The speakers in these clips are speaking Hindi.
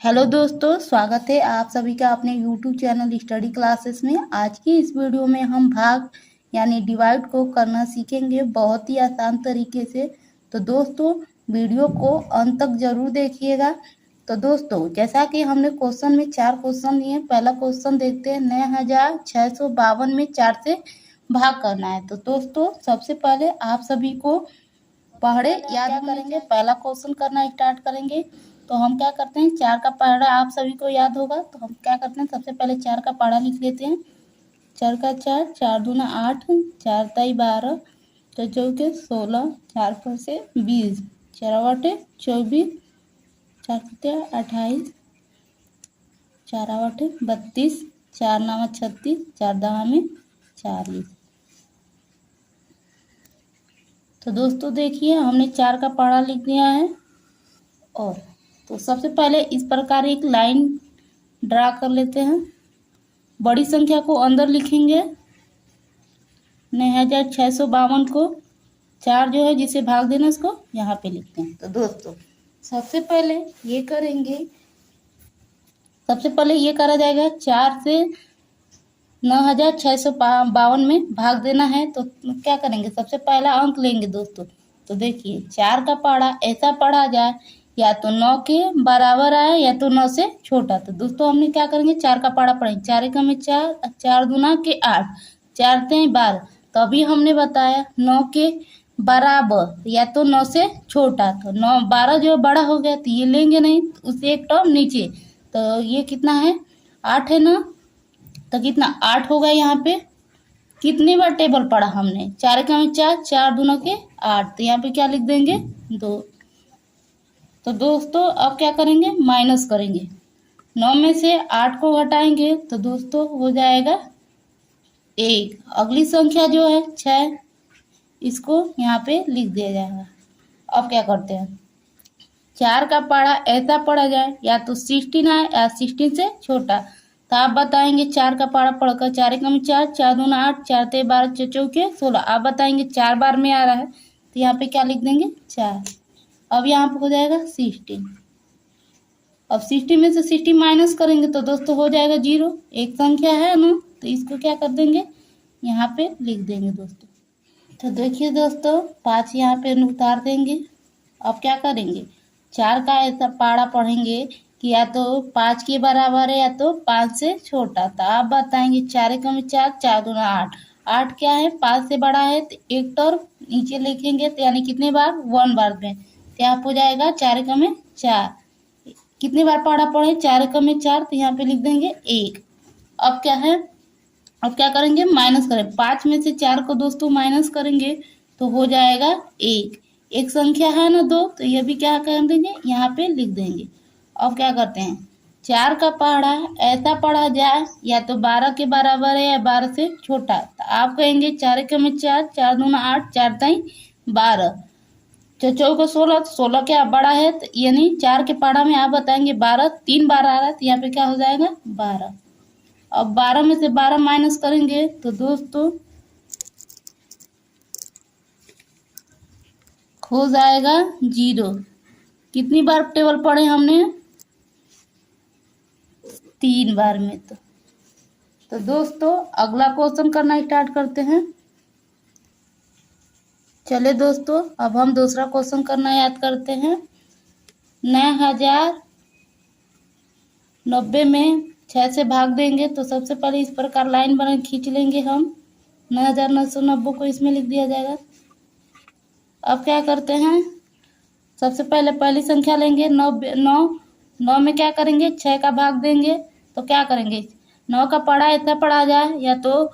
हेलो दोस्तों, स्वागत है आप सभी का अपने यूट्यूब चैनल स्टडी क्लासेस में। आज की इस वीडियो में हम भाग यानी डिवाइड को करना सीखेंगे बहुत ही आसान तरीके से। तो दोस्तों वीडियो को अंत तक जरूर देखिएगा। तो दोस्तों जैसा कि हमने क्वेश्चन में 4 क्वेश्चन लिए, पहला क्वेश्चन देखते हैं। 9652 में 4 से भाग करना है। तो दोस्तों सबसे पहले आप सभी को पहाड़े याद करेंगे, पहला क्वेश्चन करना स्टार्ट करेंगे। तो हम क्या करते हैं, 4 का पहाड़ा आप सभी को याद होगा। तो हम क्या करते हैं, सबसे पहले 4 का पहाड़ा लिख लेते हैं। 4 का 4, 4 दूना 8, 4 ताई 12, 4 चौके 16, 4 पर से 20, 4 आठे 24, 4 सत्या 28, 4 आठे 32, 4 नामा 36, 4 दहा में 40। तो दोस्तों देखिए हमने 4 का पहाड़ा लिख दिया है। और तो सबसे पहले इस प्रकार एक लाइन ड्रा कर लेते हैं। बड़ी संख्या को अंदर लिखेंगे, 9652 को 4 जो है जिसे भाग देना उसको यहाँ पे लिखते हैं। तो दोस्तों सबसे पहले ये करेंगे, सबसे पहले ये करा जाएगा 4 से 9652 में भाग देना है। तो क्या करेंगे, सबसे पहला अंक लेंगे दोस्तों। तो देखिए 4 का पहाड़ा ऐसा पढ़ा जाए या तो 9 के बराबर आए या तो 9 से छोटा। तो दोस्तों हमने क्या करेंगे, 4 का पहाड़ा पढ़ेंगे। 4 एकम में 4, 4 दूना के 8, 4 तेई 12। तो अभी हमने बताया 9 के बराबर या तो 9 से छोटा। तो 9 12 जो बड़ा हो गया तो ये लेंगे नहीं, उससे एक टर्म नीचे। तो ये कितना है, 8 है ना। तो कितना 8 होगा। यहाँ पे कितनी बार टेबल पढ़ा हमने, 4 एकम में 4, 4 दूनों के 8। तो यहाँ पे क्या लिख देंगे, 2। तो दोस्तों अब क्या करेंगे, माइनस करेंगे। 9 में से 8 को घटाएंगे तो दोस्तों हो जाएगा 1। अगली संख्या जो है 6, इसको यहाँ पे लिख दिया जाएगा। अब क्या करते हैं, 4 का पहाड़ा ऐसा पढ़ा जाए या तो 16 आए या 16 से छोटा। तो आप बताएंगे 4 का पहाड़ा पढ़कर, 4 एकम में 4, 4 दूना 8, 4 तेई 12, 4 चौके 16। आप बताएंगे 4 बार में आ रहा है तो यहाँ पे क्या लिख देंगे, 4। अब यहाँ पे हो जाएगा 16। अब 60 में से 60 माइनस करेंगे तो दोस्तों हो जाएगा 0। एक संख्या है ना, तो इसको क्या कर देंगे, यहाँ पे लिख देंगे दोस्तों। तो देखिए दोस्तों 5 यहाँ पे उतार देंगे। अब क्या करेंगे, 4 का ऐसा पहाड़ा पढ़ेंगे कि या तो 5 के बराबर है या तो 5 से छोटा। तो आप बताएंगे 4 एकम में 4, 4 दूना 8, 8 क्या है 5 से बड़ा है। तो एक टर्म नीचे लिखेंगे, तो यानी कितने बार, 1 बार में। तो यहाँ हो जाएगा 4 एकम में 4। कितनी बार पहाड़ा पढ़े, 4 एकम में 4, तो यहाँ पे लिख देंगे 1। अब क्या है, अब क्या करेंगे, माइनस करें। 5 में से 4 को दोस्तों माइनस करेंगे तो हो जाएगा 1। एक संख्या है ना 2, तो ये भी क्या कर देंगे, यहाँ पे लिख देंगे। अब क्या करते हैं, 4 का पहाड़ा ऐसा पढ़ा जाए या तो 12 के बराबर है या 12 से छोटा। तो आप कहेंगे 4 एकम में 4, 4 दूना 8, 4 ताई 12, 4 चौके 16। 16 क्या बड़ा है, तो यानी 4 के पहाड़ा में आप बताएंगे 12 3 बार आ रहा है। तो यहाँ पे क्या हो जाएगा, 12। अब 12 में से 12 माइनस करेंगे तो दोस्तों हो जाएगा 0। कितनी बार टेबल पढ़े हमने, 3 बार में। तो दोस्तों अगला क्वेश्चन करना स्टार्ट करते हैं। चले दोस्तों अब हम दूसरा क्वेश्चन करना याद करते हैं। 9090 में 6 से भाग देंगे। तो सबसे पहले इस प्रकार लाइन बना खींच लेंगे हम। 9990 को इसमें लिख दिया जाएगा। अब क्या करते हैं, सबसे पहले पहली संख्या लेंगे 9 में क्या करेंगे, 6 का भाग देंगे। तो क्या करेंगे, 9 का पहाड़ा ऐसा पढ़ा जाए या तो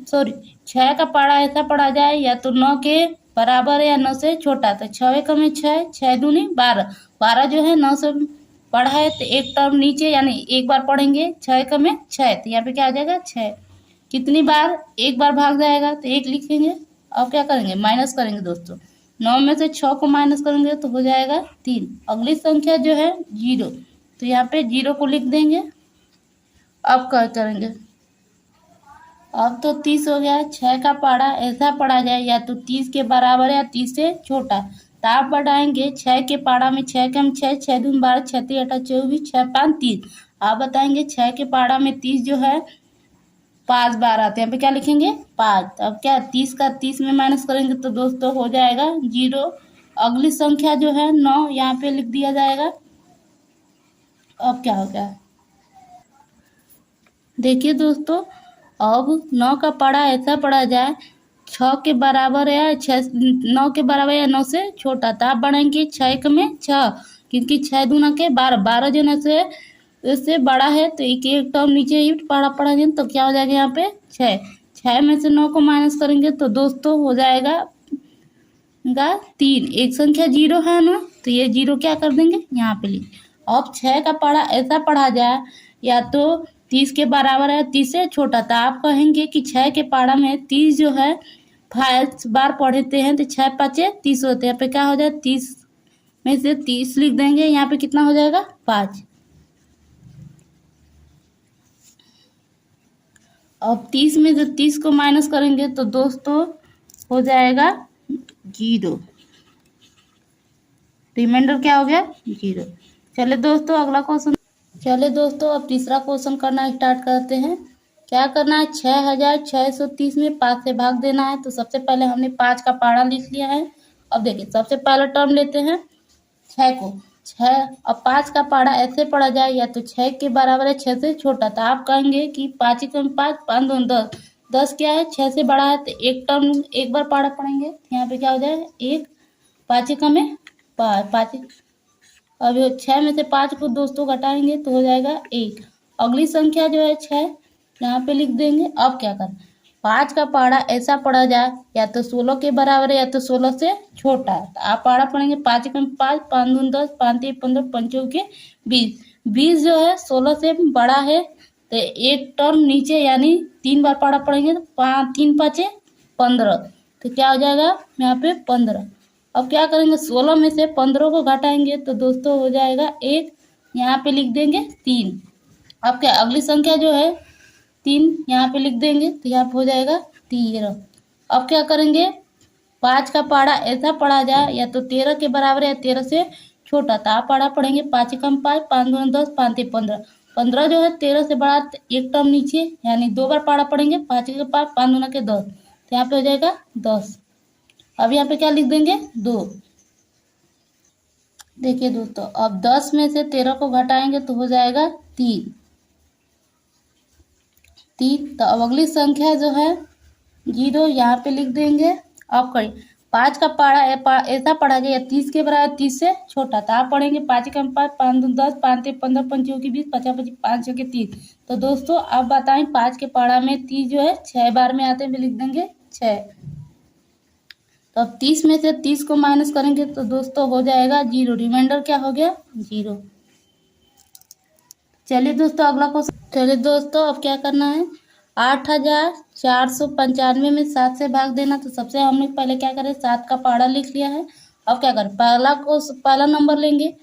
6 का पहाड़ा ऐसा पढ़ा जाए या तो 9 के बराबर है या 9 से छोटा। तो 6 एकम में 6, 6 दूनी 12, 12 जो है 9 से पढ़ा है तो एक टर्म नीचे, यानी एक बार पढ़ेंगे। 6 एकम में 6, तो यहाँ पे क्या आ जाएगा 6। कितनी बार, एक बार भाग जाएगा तो 1 लिखेंगे। अब क्या करेंगे, माइनस करेंगे दोस्तों। 9 में से 6 को माइनस करेंगे तो हो जाएगा 3। अगली संख्या जो है 0, तो यहाँ पे 0 को लिख देंगे। अब क्या करेंगे, अब तो 30 हो गया। 6 का पहाड़ा ऐसा पढ़ा जाए या तो 30 के बराबर या 30 से छोटा। तो आप बढ़ाएंगे 6 के पारा में 6 कम 6, 6 दूनी 12, 6 3 8 24, 6 5 30। आप बताएंगे 6 के पारा में 30 जो है 5 बार आते हैं, यहाँ पे क्या लिखेंगे 5। अब क्या 30 का 30 में माइनस करेंगे तो दोस्तों हो जाएगा 0। अगली संख्या जो है 9 यहाँ पे लिख दिया जाएगा। अब क्या हो गया देखिए दोस्तों, अब 9 का पढ़ा ऐसा पढ़ा जाए 6 के बराबर या 6, 9 के बराबर या 9 से छोटा, तो आप बढ़ेंगे 6 में 6, क्योंकि 6 दूना के 12, 12 जो से इससे बड़ा है तो एक एक टर्म नीचे ही पढ़ा जाए तो क्या हो जाएगा यहाँ पे 6। 6 में से 9 को माइनस करेंगे तो दोस्तों हो जाएगा 3। एक संख्या 0 है ना, तो ये 0 क्या कर देंगे यहाँ पे लिख। अब 6 का पढ़ा ऐसा पढ़ा जाए या तो 30 के बराबर है 30 से छोटा, तो आप कहेंगे कि 6 के पारा में 30 जो है 5 बार पढ़ते हैं तो 6 5 30 होते हैं। यहाँ पे क्या हो जाए 30 में से 30 लिख देंगे, यहाँ पे कितना हो जाएगा 5। अब 30 में से 30 को माइनस करेंगे तो दोस्तों हो जाएगा 0। रिमाइंडर क्या हो गया 0। चलिए दोस्तों अगला क्वेश्चन। चलिए दोस्तों अब तीसरा क्वेश्चन करना स्टार्ट करते हैं। क्या करना है 6630 में 5 से भाग देना है। तो सबसे पहले हमने 5 का पारा लिख लिया है। अब देखिए सबसे पहला टर्म लेते हैं 6 को। 6 अब 5 का पारा ऐसे पढ़ा जाए या तो 6 के बराबर है 6 से छोटा, तो आप कहेंगे कि 5 कम 5 5 2 10, 10 क्या है 6 से बड़ा है तो एक टर्म एक बार पारा पढ़ेंगे, यहाँ पे क्या हो जाए 1, 5 कम है 5। अब 6 में से 5 को दोस्तों घटाएंगे तो हो जाएगा 1। अगली संख्या जो है 6 यहाँ पे लिख देंगे। अब क्या करें 5 का पारा ऐसा पढ़ा जाए या तो 16 के बराबर है या तो 16 से छोटा है, तो आप पारा पढ़ेंगे 5 कम 5 5 दूनी 10 5 3 15 5 के 20। 20 जो है 16 से बड़ा है तो एक टर्म नीचे यानी 3 बार पारा पढ़ेंगे तो 5 3 5 15, तो क्या हो जाएगा यहाँ पे 15। अब क्या करेंगे 16 में से 15 को घटाएंगे तो दोस्तों हो जाएगा 1, यहाँ पे लिख देंगे 3। अब क्या अगली संख्या जो है 3 यहाँ पे लिख देंगे तो यहाँ पे हो जाएगा 13। अब क्या करेंगे 5 का पारा ऐसा पढ़ा जाए या तो 13 के बराबर या 13 से छोटा, तो आप पारा पढ़ेंगे 5 कम 5 5 दूनी 10 5 3 15। 15 जो है 13 से बड़ा एक टर्म नीचे यानी 2 बार पारा पढ़ेंगे 5 के 5 5 दूना के 10, तो यहाँ पे हो जाएगा 10। अब यहाँ पे क्या लिख देंगे 2। देखिए दोस्तों अब 10 में से 13 को घटाएंगे तो हो जाएगा 3। तो अब अगली संख्या जो है 0 यहाँ पे लिख देंगे। अब करिए 5 का पारा ऐसा पढ़ा जाए 30 के बराबर 30 से छोटा, तो आप पढ़ेंगे 5 कम 5 5 दूनी 10 5 3 15 5 के 20 50 25 5 के 30। तो दोस्तों आप बताएं 5 के पारा में 30 जो है 6 बार में आते हैं, लिख देंगे 6। तो अब 30 में से 30 को माइनस करेंगे तो दोस्तों हो जाएगा 0। रिमाइंडर क्या हो गया 0। चलिए दोस्तों अगला क्वेश्चन। चलिए दोस्तों अब क्या करना है 8495 में 7 से भाग देना। तो सबसे हमने पहले क्या करें 7 का पारा लिख लिया है। अब क्या करें पहला नंबर लेंगे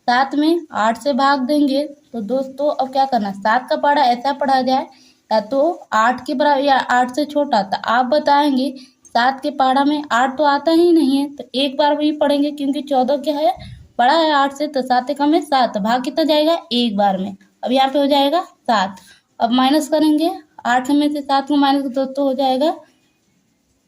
7 में 8 से भाग देंगे। तो दोस्तों अब क्या करना 7 का पारा ऐसा पढ़ा जाए या तो 8 के बराबर या 8 से छोटा, तो आप बताएंगे 7 के पारा में 8 तो आता ही नहीं है, तो एक बार भी पढ़ेंगे क्योंकि 14 क्या है बड़ा है 8 से, तो 7 कम है 7, भाग कितना जाएगा एक बार में। अब यहाँ पे हो जाएगा 7। अब माइनस करेंगे 8 में से 7 को माइनस दोस्तों हो जाएगा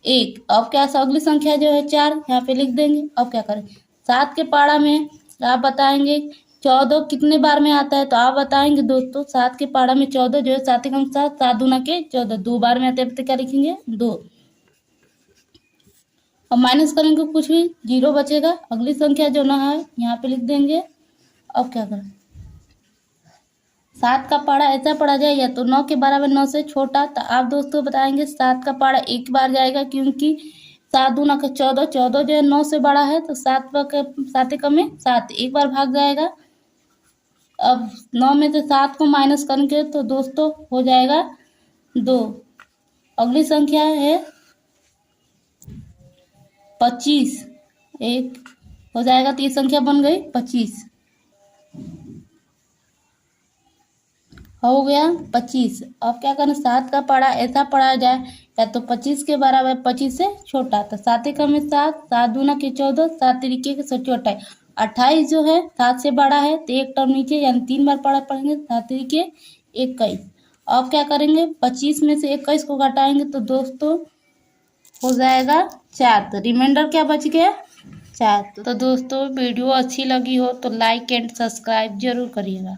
1। अब क्या अगली संख्या जो है 4 यहाँ पे लिख देंगे। अब क्या करें 7 के पारा में आप बताएंगे 14 कितने बार में आता है, तो आप बताएंगे दोस्तों 7 के पारा में 14 जो है 7 कम 7 7 दूना के 14 2 बार में आते हैं, तो क्या लिखेंगे 2। अब माइनस करेंगे कुछ भी 0 बचेगा। अगली संख्या जो ना है यहाँ पे लिख देंगे। अब क्या करें 7 का पारा ऐसा पढ़ा जाए या तो 9 के बराबर 9 से छोटा, तो आप दोस्तों बताएंगे 7 का पारा एक बार जाएगा क्योंकि 7 दूना का 14, 14 जो है 9 से बड़ा है, तो 7 कम में 7 एक बार भाग जाएगा। अब 9 में से 7 को माइनस करेंगे तो दोस्तों हो जाएगा 2। अगली संख्या है 25, एक हो जाएगा तो ये संख्या बन गई 25। हो गया 25। अब क्या करना, 7 का पढ़ा ऐसा पढ़ा जाए या तो 25 के बराबर, 25 से छोटा, तो 7 एकम में 7, 7 दूना के 14, 7 तिरिके के 28। 28 जो है 7 से बड़ा है तो एक टर्म नीचे, यानी 3 बार पढ़ा पढ़ेंगे, 7 तिरिके 21। अब क्या करेंगे, 25 में से 21 को घटाएंगे तो दोस्तों हो जाएगा 4, तो रिमाइंडर क्या बच गया 4। तो दोस्तों वीडियो अच्छी लगी हो तो लाइक एंड सब्सक्राइब जरूर करिएगा।